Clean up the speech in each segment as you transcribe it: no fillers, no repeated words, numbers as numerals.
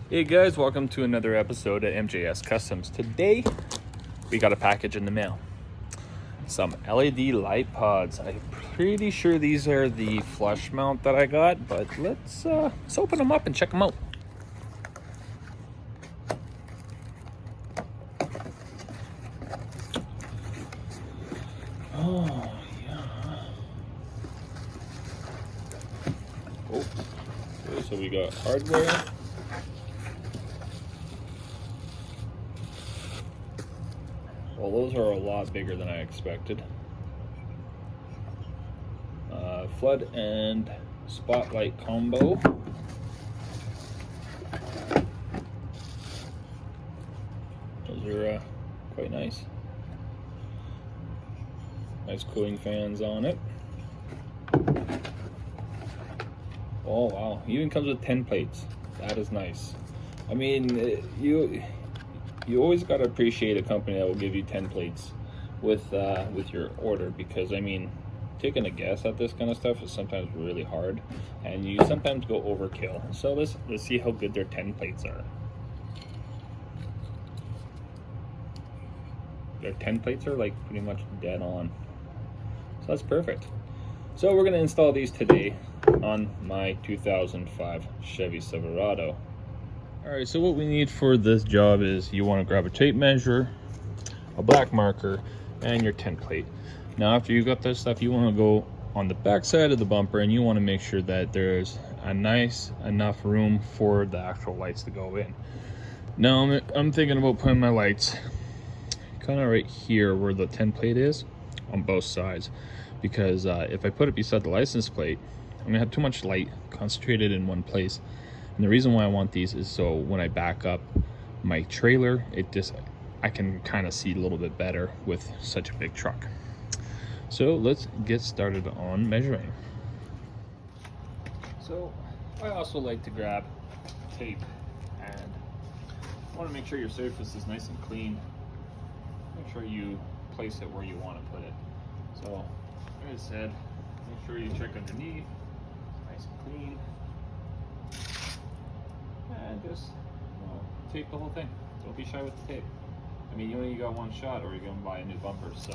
Hey guys, welcome to another episode of MJS Customs. Today, we got a package in the mail. Some LED light pods. I'm pretty sure these are the flush mount that I got, but let's open them up and check them out. Oh, yeah. Oh, okay, so we got hardware. Well, those are a lot bigger than I expected. Flood and spotlight combo. Those are quite nice. Nice cooling fans on it. Oh wow, even comes with 10 plates. That is nice. I mean, you always got to appreciate a company that will give you 10 plates with your order, because I mean, taking a guess at this kind of stuff is sometimes really hard, and you sometimes go overkill. So let's see how good their 10 plates are. Their 10 plates are like pretty much dead on. So that's perfect. So we're going to install these today on my 2005 Chevy Silverado. Alright, so what we need for this job is you want to grab a tape measure, a black marker, and your 10 plate. Now after you got this stuff, you want to go on the back side of the bumper and you want to make sure that there's a nice enough room for the actual lights to go in. Now I'm thinking about putting my lights kind of right here where the 10 plate is on both sides, because if I put it beside the license plate, I'm gonna have too much light concentrated in one place. And the reason why I want these is so when I back up my trailer, I can kind of see a little bit better with such a big truck. So let's get started on measuring. So I also like to grab tape, and I want to make sure your surface is nice and clean. Make sure you place it where you want to put it. So like I said, make sure you check underneath, nice and clean, and just tape the whole thing. Don't be shy with the tape. I mean, you only got one shot, or you're gonna buy a new bumper, so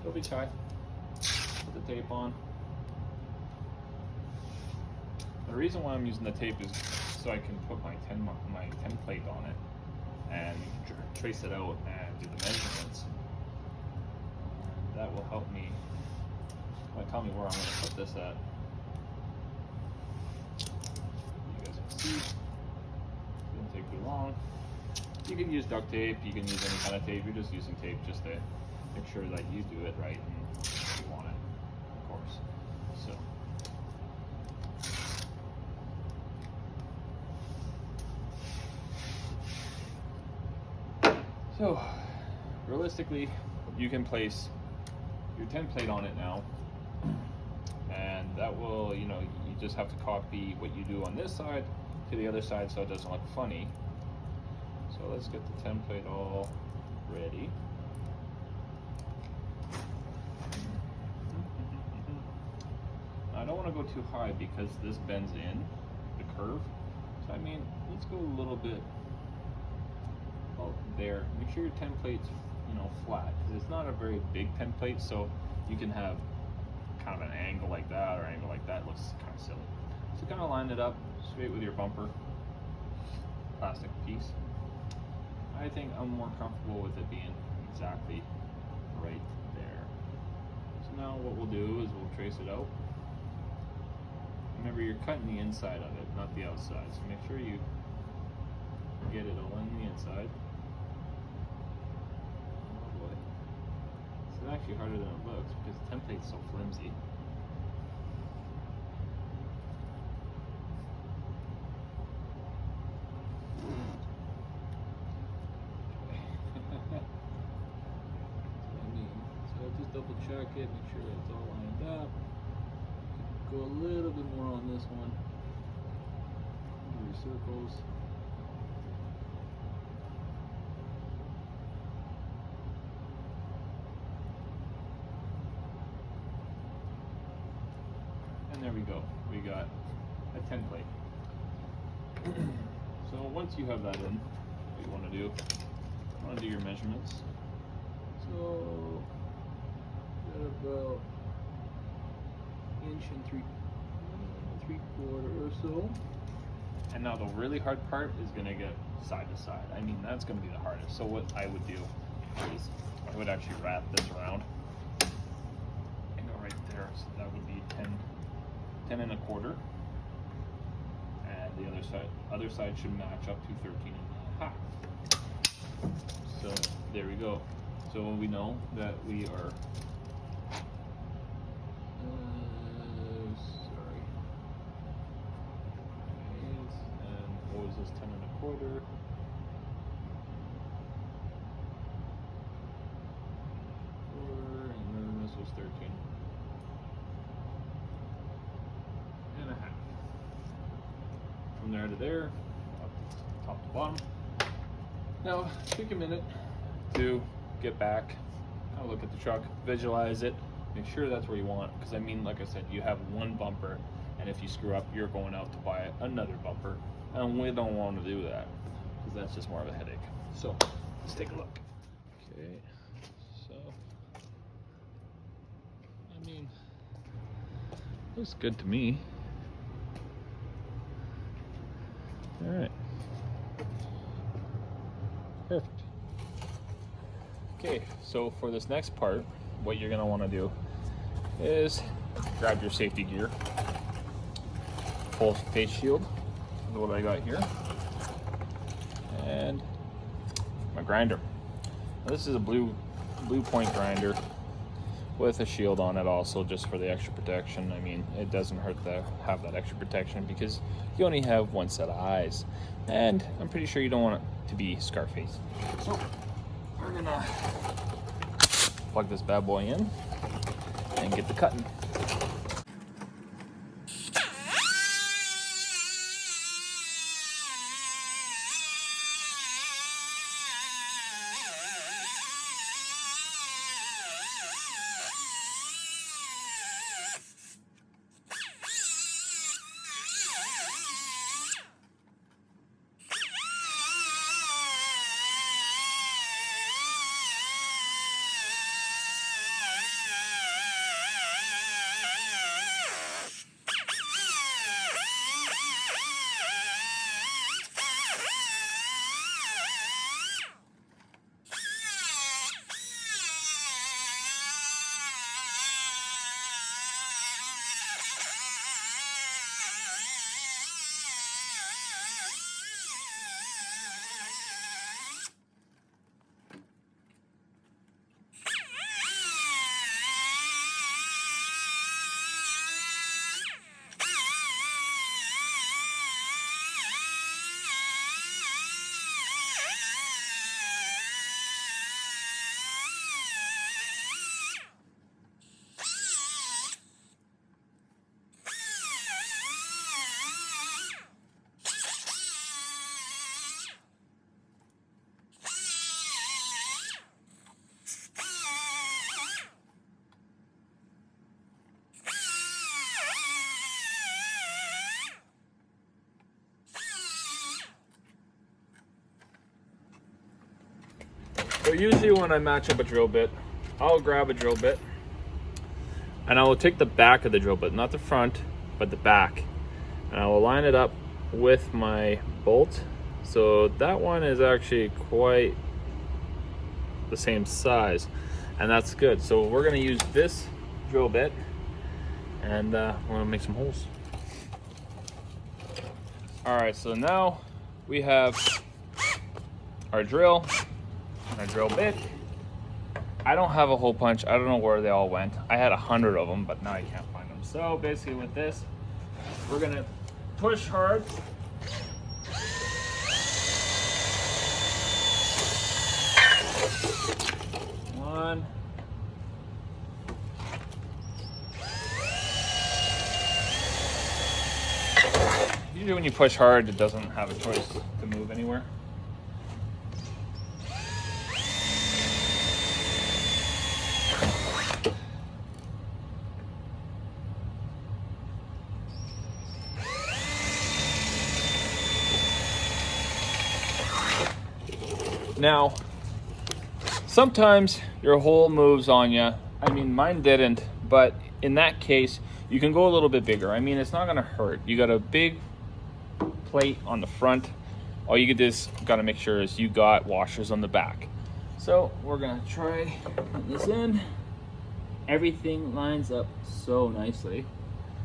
don't be shy. Put the tape on. The reason why I'm using the tape is so I can put my 10 plate on it and trace it out and do the measurements. And that will help me. Tell me where I'm going to put this at. You guys can see. It doesn't take too long. You can use duct tape, you can use any kind of tape. You're just using tape just to make sure that you do it right and you want it, of course. So realistically, you can place your 10 plate on it now, and that will, you just have to copy what you do on this side to the other side so it doesn't look funny. So let's get the 10 plate all ready. I don't want to go too high because this bends in the curve. So I mean, let's go a little bit there. Make sure your 10 plate's flat, because it's not a very big 10 plate, so you can have kind of an angle like that or angle like that. It looks kind of silly. So kind of line it up straight with your bumper plastic piece. I think I'm more comfortable with it being exactly right there. So now what we'll do is we'll trace it out. Remember, you're cutting the inside of it, not the outside, so make sure you get it all on the inside. Oh boy. It's actually harder than it looks because the template's so flimsy. So just double check it, make sure it's all lined up. Go a little bit more on this one. Do your circles. And there we go. We got a 10 plate. So once you have that in, what you want to do, you want to do your measurements. So about inch and three quarter or so. And now the really hard part is going to get side to side. I mean, that's going to be the hardest. So what I would do is I would actually wrap this around and go right there. So that would be 10 and a quarter. And the other side should match up to 13 and a half. So there we go. So we know that we are and what was this, 10 and a quarter? And then this was 13 and a half. From there to there, up top to bottom. Now, take a minute to get back, have a look at the truck, visualize it, make sure that's where you want. Because I mean, like I said, you have one bumper, and if you screw up, you're going out to buy another bumper, and we don't want to do that because that's just more of a headache. So let's take a look. Okay, so I mean, looks good to me. All right. Perfect. Okay, so for this next part, what you're gonna wanna do is grab your safety gear, full face shield, is what I got here, and my grinder. Now, this is a blue point grinder with a shield on it also, just for the extra protection. I mean, it doesn't hurt to have that extra protection because you only have one set of eyes, and I'm pretty sure you don't want it to be Scarface. So we're gonna plug this bad boy in and get the cutting. So usually when I match up a drill bit, I'll grab a drill bit and I will take the back of the drill bit, not the front, but the back. And I will line it up with my bolt. So that one is actually quite the same size, and that's good. So we're gonna use this drill bit and we're gonna make some holes. All right, so now we have our drill and our drill bit. I don't have a hole punch. I don't know where they all went. I had 100 of them, but now I can't find them. So basically with this, we're gonna push hard. One. Usually when you push hard, it doesn't have a choice to move anywhere. Now, sometimes your hole moves on you. I mean, mine didn't, but in that case, you can go a little bit bigger. I mean, it's not gonna hurt. You got a big plate on the front. All you just gotta make sure is you got washers on the back. So we're gonna try putting this in. Everything lines up so nicely.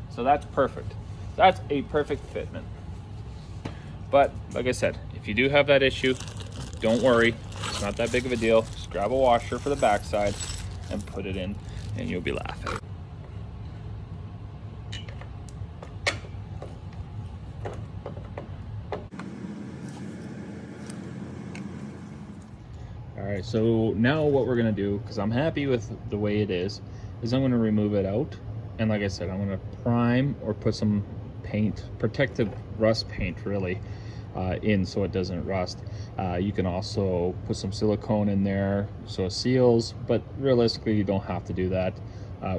So that's perfect. That's a perfect fitment. But like I said, if you do have that issue, don't worry. It's not that big of a deal. Just grab a washer for the backside and put it in, and you'll be laughing. All right, so now what we're gonna do, because I'm happy with the way it is I'm gonna remove it out. And like I said, I'm gonna prime or put some paint, protective rust paint really, in so it doesn't rust. You can also put some silicone in there so it seals, but realistically you don't have to do that.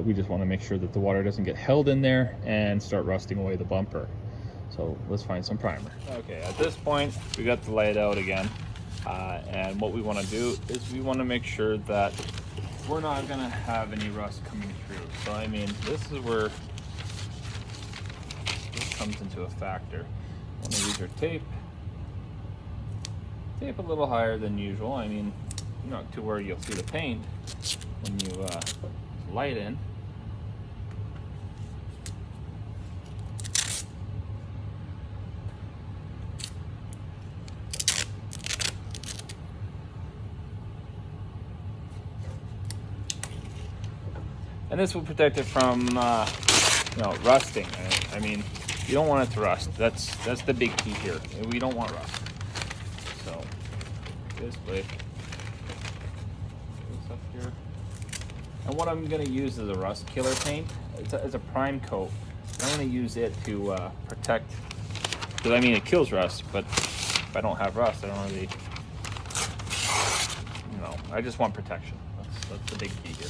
We just want to make sure that the water doesn't get held in there and start rusting away the bumper. So let's find some primer. Okay, at this point we got the light out again, and what we want to do is we want to make sure that we're not going to have any rust coming through. So I mean, this is where this comes into a factor. You want to use your tape a little higher than usual. I mean, not to where you'll see the paint when you light in. And this will protect it from rusting. I mean, you don't want it to rust. That's the big key here. We don't want rust. So this way, this up here. And what I'm going to use is a rust killer paint. It's a prime coat. I'm going to use it to protect. Because I mean, it kills rust, but if I don't have rust, I don't really. I just want protection. That's the big key here.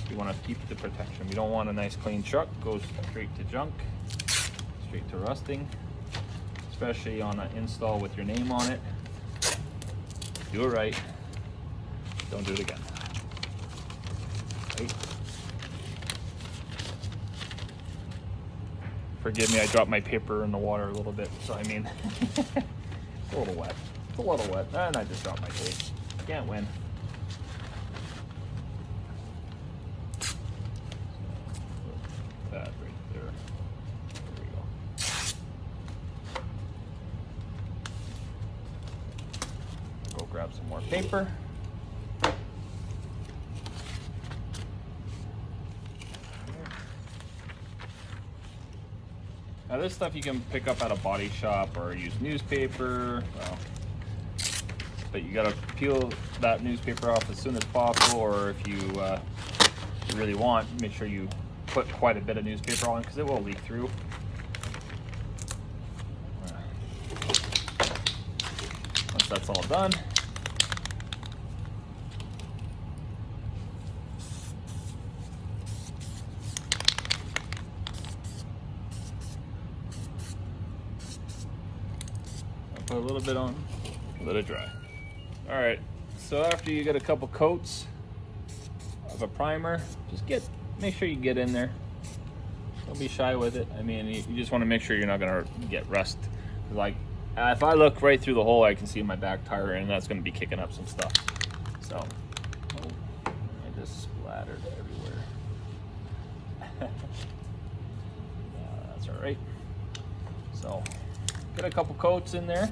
We want to keep the protection. We don't want a nice clean truck goes straight to junk, straight to rusting, especially on an install with your name on it. Do it right. Don't do it again. Right? Forgive me, I dropped my paper in the water a little bit, so I mean, it's a little wet. It's a little wet, and I just dropped my tape. Can't win. That right there. There we go. Go grab some more paper. Now this stuff you can pick up at a body shop or use newspaper. Well, but you gotta peel that newspaper off as soon as possible, or if you really want, make sure you put quite a bit of newspaper on because it will leak through. Once that's all done, I'll put a little bit on, let it dry. All right, so after you get a couple coats of a primer, make sure you get in there. Don't be shy with it. I mean, you just want to make sure you're not going to get rust. Like, if I look right through the hole, I can see my back tire, and that's going to be kicking up some stuff. So, I just splattered everywhere. That's all right. So, get a couple coats in there.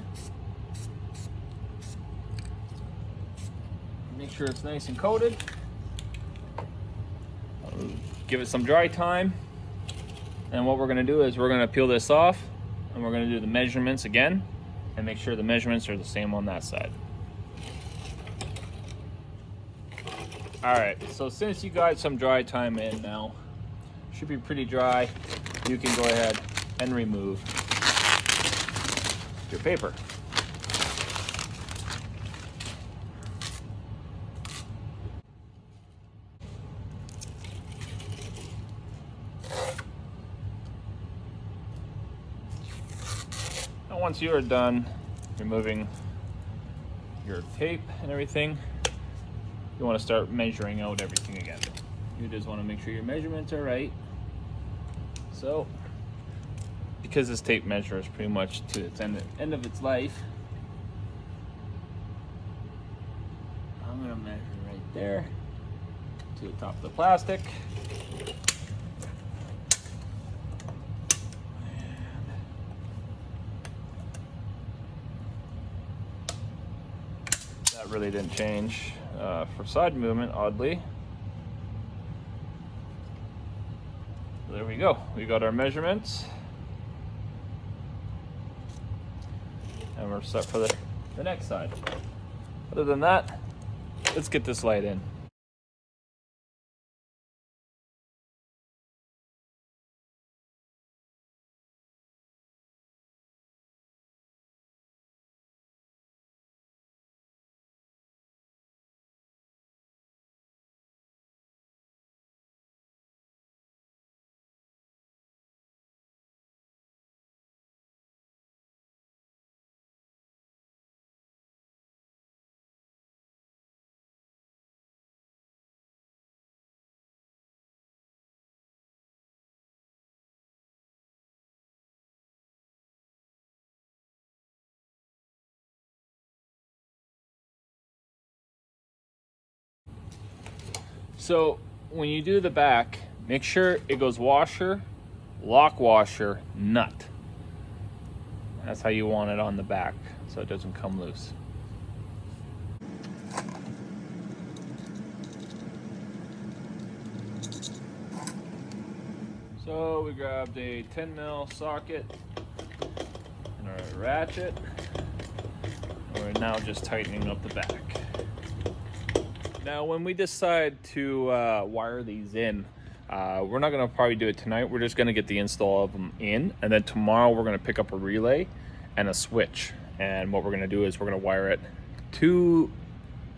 Make sure it's nice and coated. Give it some dry time. And what we're going to do is we're going to peel this off, and we're going to do the measurements again and make sure the measurements are the same on that side. All right, so since you got some dry time in now, should be pretty dry, you can go ahead and remove your paper. Once you are done removing your tape and everything, you want to start measuring out everything again. You just want to make sure your measurements are right. So, because this tape measure is pretty much to its end of its life, I'm going to measure right there to the top of the plastic. That really didn't change for side movement, oddly. There we go. We got our measurements. And we're set for the next side. Other than that, let's get this light in. So when you do the back, make sure it goes washer, lock washer, nut. That's how you want it on the back, so it doesn't come loose. So we grabbed a 10mm socket and our ratchet. We're now just tightening up the back. Now when we decide to wire these in, we're not going to probably do it tonight. We're just going to get the install of them in, and then tomorrow we're going to pick up a relay and a switch. And what we're going to do is we're going to wire it to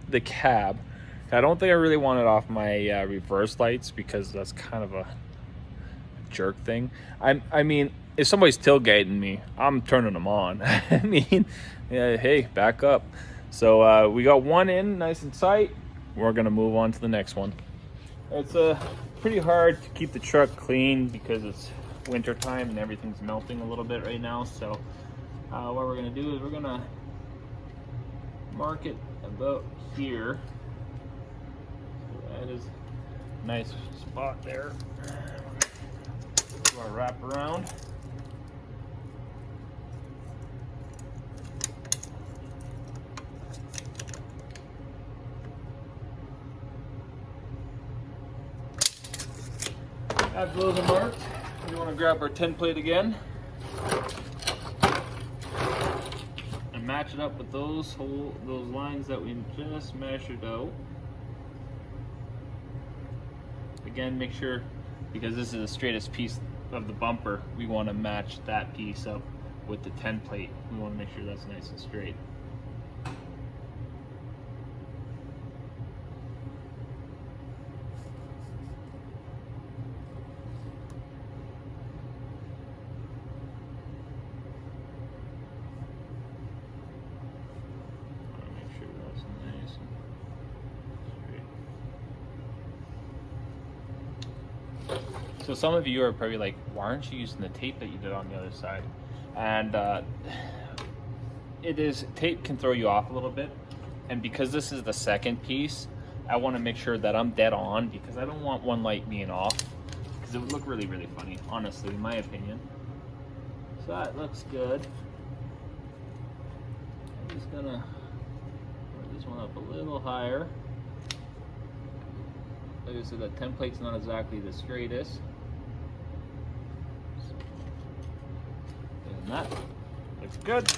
the cab. I don't think I really want it off my reverse lights because that's kind of a jerk thing. I mean, if somebody's tailgating me, I'm turning them on. I mean, yeah, hey, back up. So we got one in nice and tight. We're gonna move on to the next one. It's pretty hard to keep the truck clean because it's winter time and everything's melting a little bit right now. So what we're gonna do is we're gonna mark it about here. So that is a nice spot there. Do our wrap around. After those are marked, we want to grab our 10 plate again and match it up with those lines that we just measured out. Again, make sure, because this is the straightest piece of the bumper, we want to match that piece up with the 10 plate. We want to make sure that's nice and straight. So some of you are probably like, why aren't you using the tape that you did on the other side? And tape can throw you off a little bit. And because this is the second piece, I want to make sure that I'm dead on because I don't want one light being off because it would look really, really funny, honestly, in my opinion. So that looks good. I'm just gonna put this one up a little higher. Like I said, that template's not exactly the straightest. And that looks good.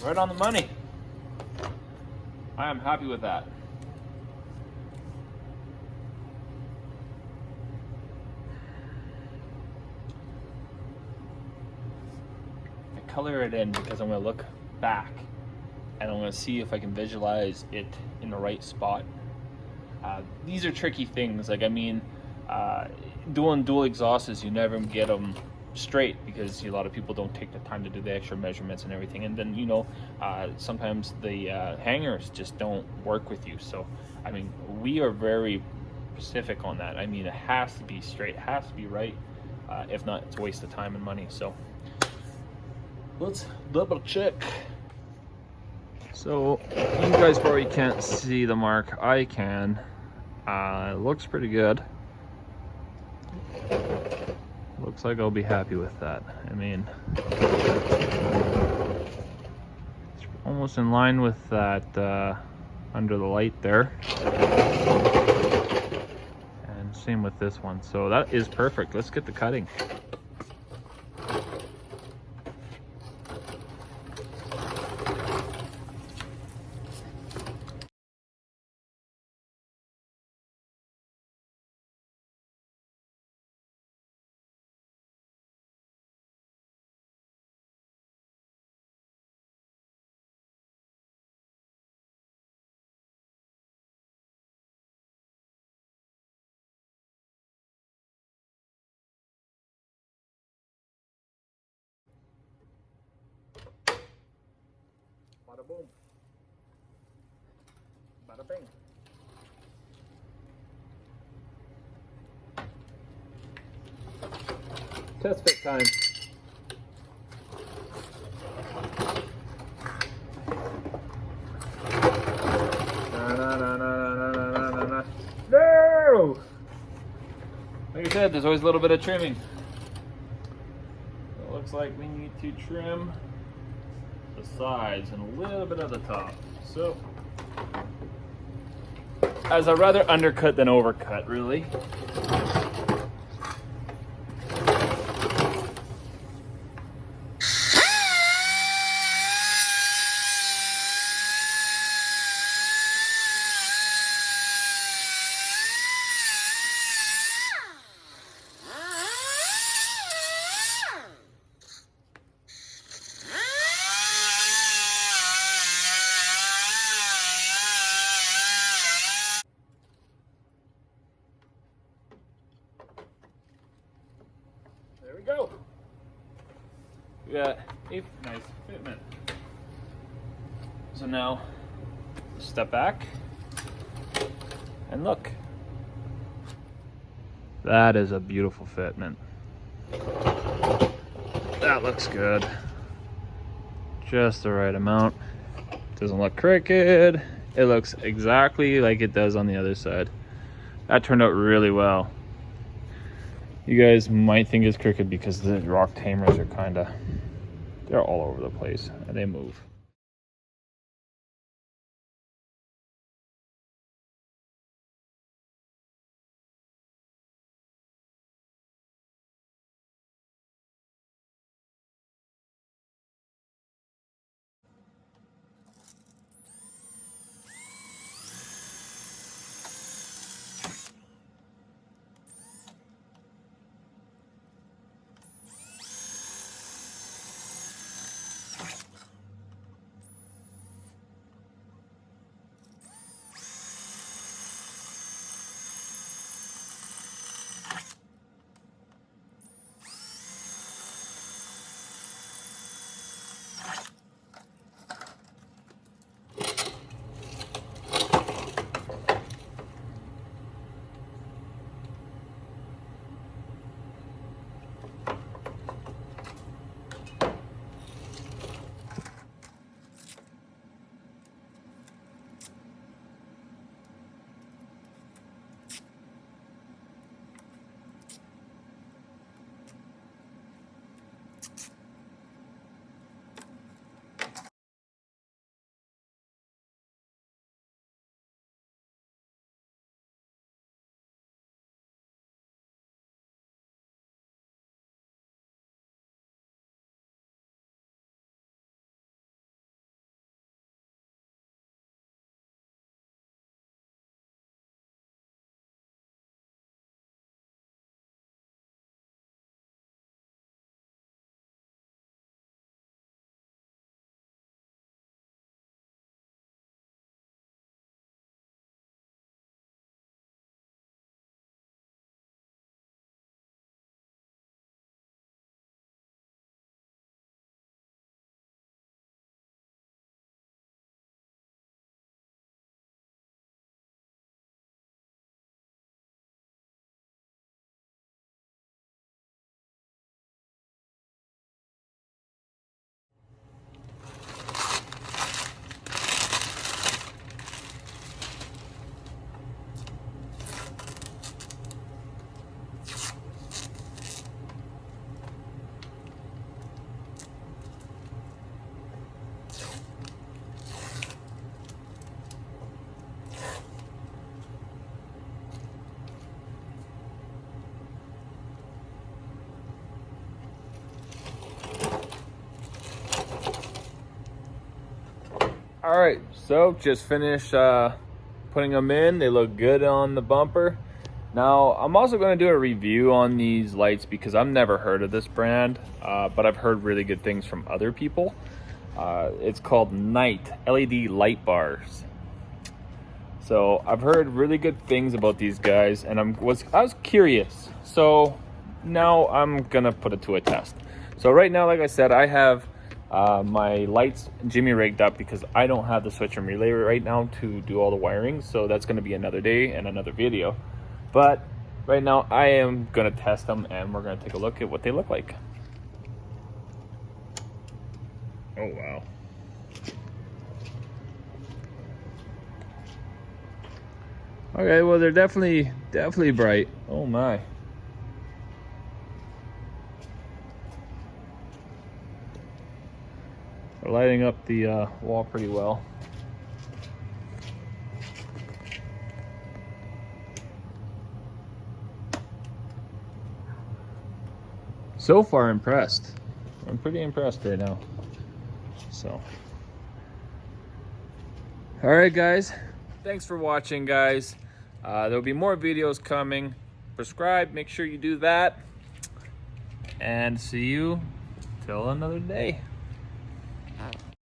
Right on the money. I am happy with that. Color it in because I'm going to look back and I'm going to see if I can visualize it in the right spot. These are tricky things. Like, I mean, doing dual exhausts is you never get them straight because a lot of people don't take the time to do the extra measurements and everything, and then sometimes the hangers just don't work with you. So I mean, we are very specific on that. I mean, it has to be straight, it has to be right. If not, it's a waste of time and money. So let's double check. So you guys probably can't see the mark. I can. It looks pretty good. Looks like I'll be happy with that. I mean, it's almost in line with that under the light there. And same with this one. So that is perfect. Let's get the cutting. Bada boom. Bada bing. Test fit time. No! Like I said, there's always a little bit of trimming. It looks like we need to trim the sides and a little bit of the top. So, as I rather undercut than overcut, really. There we go. We got a nice fitment. So now, step back and look. That is a beautiful fitment. That looks good. Just the right amount. Doesn't look crooked. It looks exactly like it does on the other side. That turned out really well. You guys might think it's crooked because the rock tamers are they're all over the place and they move. All right, so just finished putting them in. They look good on the bumper. Now, I'm also going to do a review on these lights because I've never heard of this brand, but I've heard really good things from other people. It's called Night LED light bars. So I've heard really good things about these guys, and I was curious. So now I'm gonna put it to a test. So right now, like I said, I have my lights jimmy rigged up because I don't have the switch and relay right now to do all the wiring. So that's gonna be another day and another video. But right now I am gonna test them, and we're gonna take a look at what they look like. Oh wow. Okay, well, they're definitely bright. Oh my. They're lighting up the wall pretty well. So far impressed. I'm pretty impressed right now. So. All right, guys. Thanks for watching, guys. There'll be more videos coming. Subscribe, make sure you do that. And see you till another day.